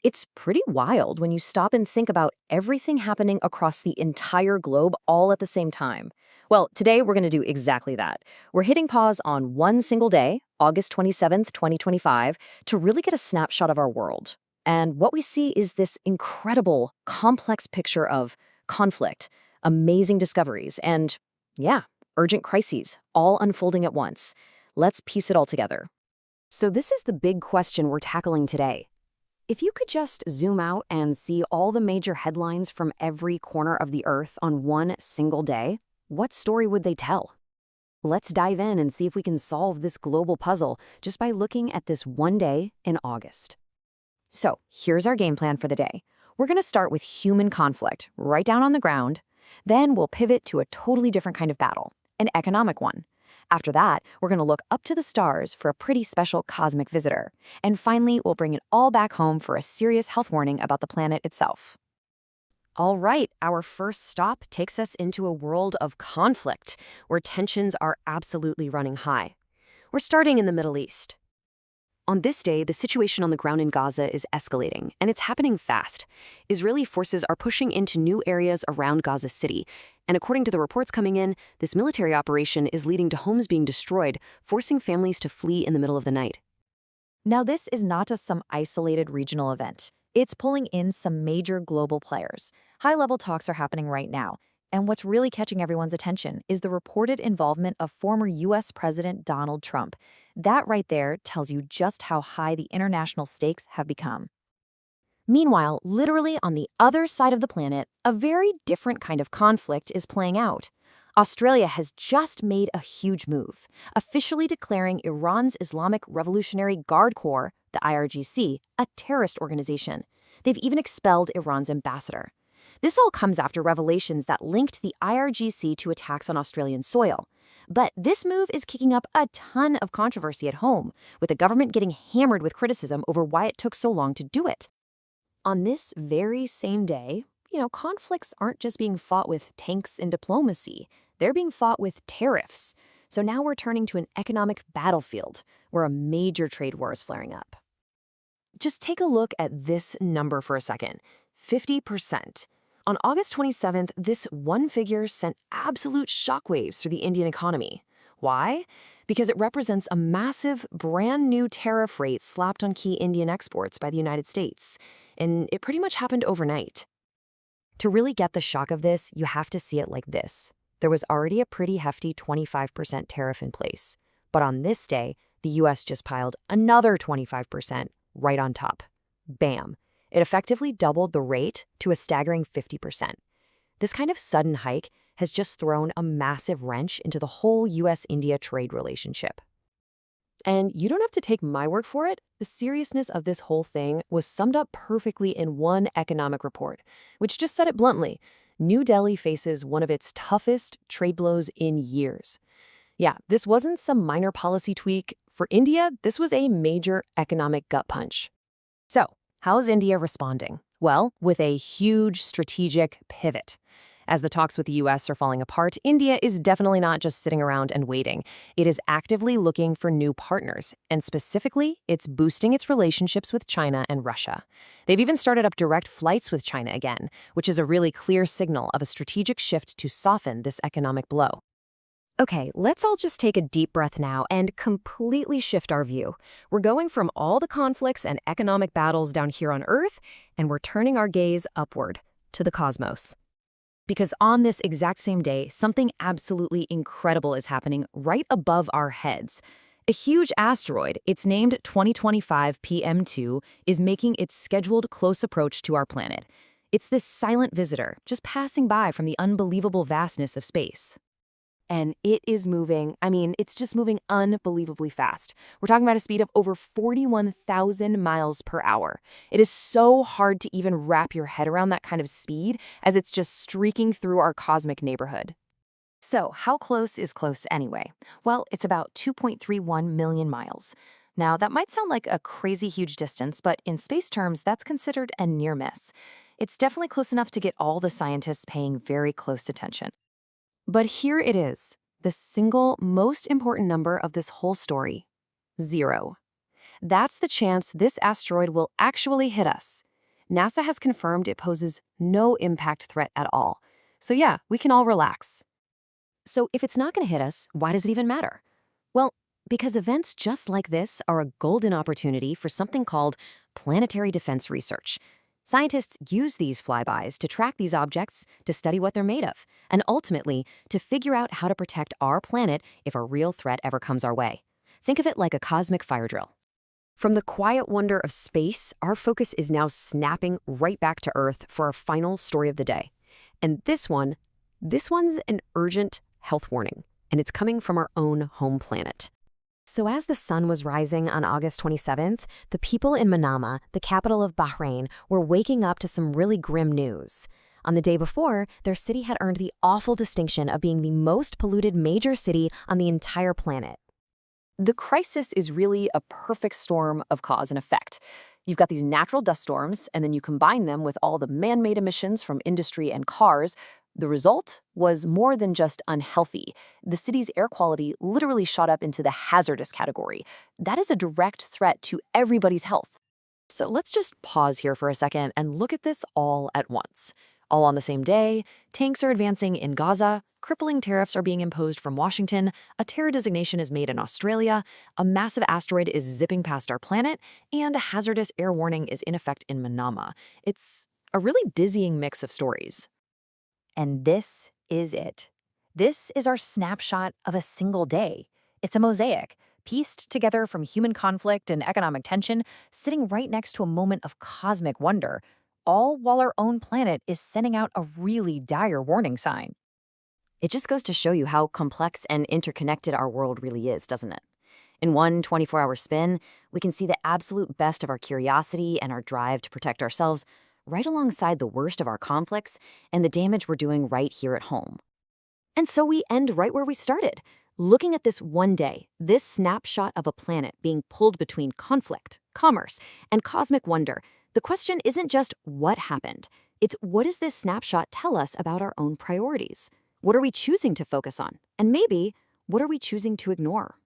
It's pretty wild when you stop and think about everything happening across the entire globe all at the same time. Well, today we're going to do exactly that. We're hitting pause on one single day, August 27th, 2025, to really get a snapshot of our world. And what we see is this incredible, complex picture of conflict, amazing discoveries, and, yeah, urgent crises, all unfolding at once. Let's piece it all together. So this is the big question we're tackling today. If you could just zoom out and see all the major headlines from every corner of the Earth on one single day, what story would they tell? Let's dive in and see if we can solve this global puzzle just by looking at this one day in August. So here's our game plan for the day. We're going to start with human conflict, right down on the ground. Then we'll pivot to a totally different kind of battle, an economic one. After that, we're going to look up to the stars for a pretty special cosmic visitor. And finally, we'll bring it all back home for a serious health warning about the planet itself. All right, our first stop takes us into a world of conflict, where tensions are absolutely running high. We're starting in the Middle East. On this day, the situation on the ground in Gaza is escalating, and it's happening fast. Israeli forces are pushing into new areas around Gaza City, and according to the reports coming in, this military operation is leading to homes being destroyed, forcing families to flee in the middle of the night. Now, this is not just some isolated regional event. It's pulling in some major global players. High-level talks are happening right now, and what's really catching everyone's attention is the reported involvement of former U.S. President Donald Trump. That right there tells you just how high the international stakes have become. Meanwhile, literally on the other side of the planet, a very different kind of conflict is playing out. Australia has just made a huge move, officially declaring Iran's Islamic Revolutionary Guard Corps, the IRGC, a terrorist organization. They've even expelled Iran's ambassador. This all comes after revelations that linked the IRGC to attacks on Australian soil. But this move is kicking up a ton of controversy at home, with the government getting hammered with criticism over why it took so long to do it. On this very same day, conflicts aren't just being fought with tanks and diplomacy. They're being fought with tariffs. So now we're turning to an economic battlefield where a major trade war is flaring up. Just take a look at this number for a second, 50%. On August 27th, this one figure sent absolute shockwaves through the Indian economy. Why? Because it represents a massive, brand new tariff rate slapped on key Indian exports by the United States. And it pretty much happened overnight. To really get the shock of this, you have to see it like this. There was already a pretty hefty 25% tariff in place. But on this day, the US just piled another 25% right on top. Bam! It effectively doubled the rate to a staggering 50%. This kind of sudden hike has just thrown a massive wrench into the whole US-India trade relationship. And you don't have to take my word for it. The seriousness of this whole thing was summed up perfectly in one economic report, which just said it bluntly: New Delhi faces one of its toughest trade blows in years. Yeah, this wasn't some minor policy tweak. For India, this was a major economic gut punch. So, how is India responding? Well, with a huge strategic pivot. As the talks with the US are falling apart, India is definitely not just sitting around and waiting. It is actively looking for new partners, and specifically, it's boosting its relationships with China and Russia. They've even started up direct flights with China again, which is a really clear signal of a strategic shift to soften this economic blow. Okay, let's all just take a deep breath now and completely shift our view. We're going from all the conflicts and economic battles down here on Earth, and we're turning our gaze upward to the cosmos. Because on this exact same day, something absolutely incredible is happening right above our heads. A huge asteroid, it's named 2025 PM2, is making its scheduled close approach to our planet. It's this silent visitor, just passing by from the unbelievable vastness of space. And it is moving, it's just moving unbelievably fast. We're talking about a speed of over 41,000 miles per hour. It is so hard to even wrap your head around that kind of speed as it's just streaking through our cosmic neighborhood. So, how close is close anyway? Well, it's about 2.31 million miles. Now, that might sound like a crazy huge distance, but in space terms, that's considered a near miss. It's definitely close enough to get all the scientists paying very close attention. But here it is, the single most important number of this whole story: 0. That's the chance this asteroid will actually hit us. NASA has confirmed it poses no impact threat at all. So yeah, we can all relax. So if it's not going to hit us, why does it even matter? Well, because events just like this are a golden opportunity for something called planetary defense research. Scientists use these flybys to track these objects, to study what they're made of, and ultimately to figure out how to protect our planet if a real threat ever comes our way. Think of it like a cosmic fire drill. From the quiet wonder of space, our focus is now snapping right back to Earth for our final story of the day. And this one's an urgent health warning, and it's coming from our own home planet. So as the sun was rising on August 27th, the people in Manama, the capital of Bahrain, were waking up to some really grim news. On the day before, their city had earned the awful distinction of being the most polluted major city on the entire planet. The crisis is really a perfect storm of cause and effect. You've got these natural dust storms, and then you combine them with all the man-made emissions from industry and cars. The result was more than just unhealthy. The city's air quality literally shot up into the hazardous category. That is a direct threat to everybody's health. So let's just pause here for a second and look at this all at once. All on the same day, tanks are advancing in Gaza, crippling tariffs are being imposed from Washington, a terror designation is made in Australia, a massive asteroid is zipping past our planet, and a hazardous air warning is in effect in Manama. It's a really dizzying mix of stories. And this is it. This is our snapshot of a single day. It's a mosaic, pieced together from human conflict and economic tension, sitting right next to a moment of cosmic wonder, all while our own planet is sending out a really dire warning sign. It just goes to show you how complex and interconnected our world really is, doesn't it? In one 24-hour spin, we can see the absolute best of our curiosity and our drive to protect ourselves right alongside the worst of our conflicts and the damage we're doing right here at home. And so we end right where we started, looking at this one day, this snapshot of a planet being pulled between conflict, commerce, and cosmic wonder. The question isn't just what happened, it's what does this snapshot tell us about our own priorities? What are we choosing to focus on? And maybe, what are we choosing to ignore?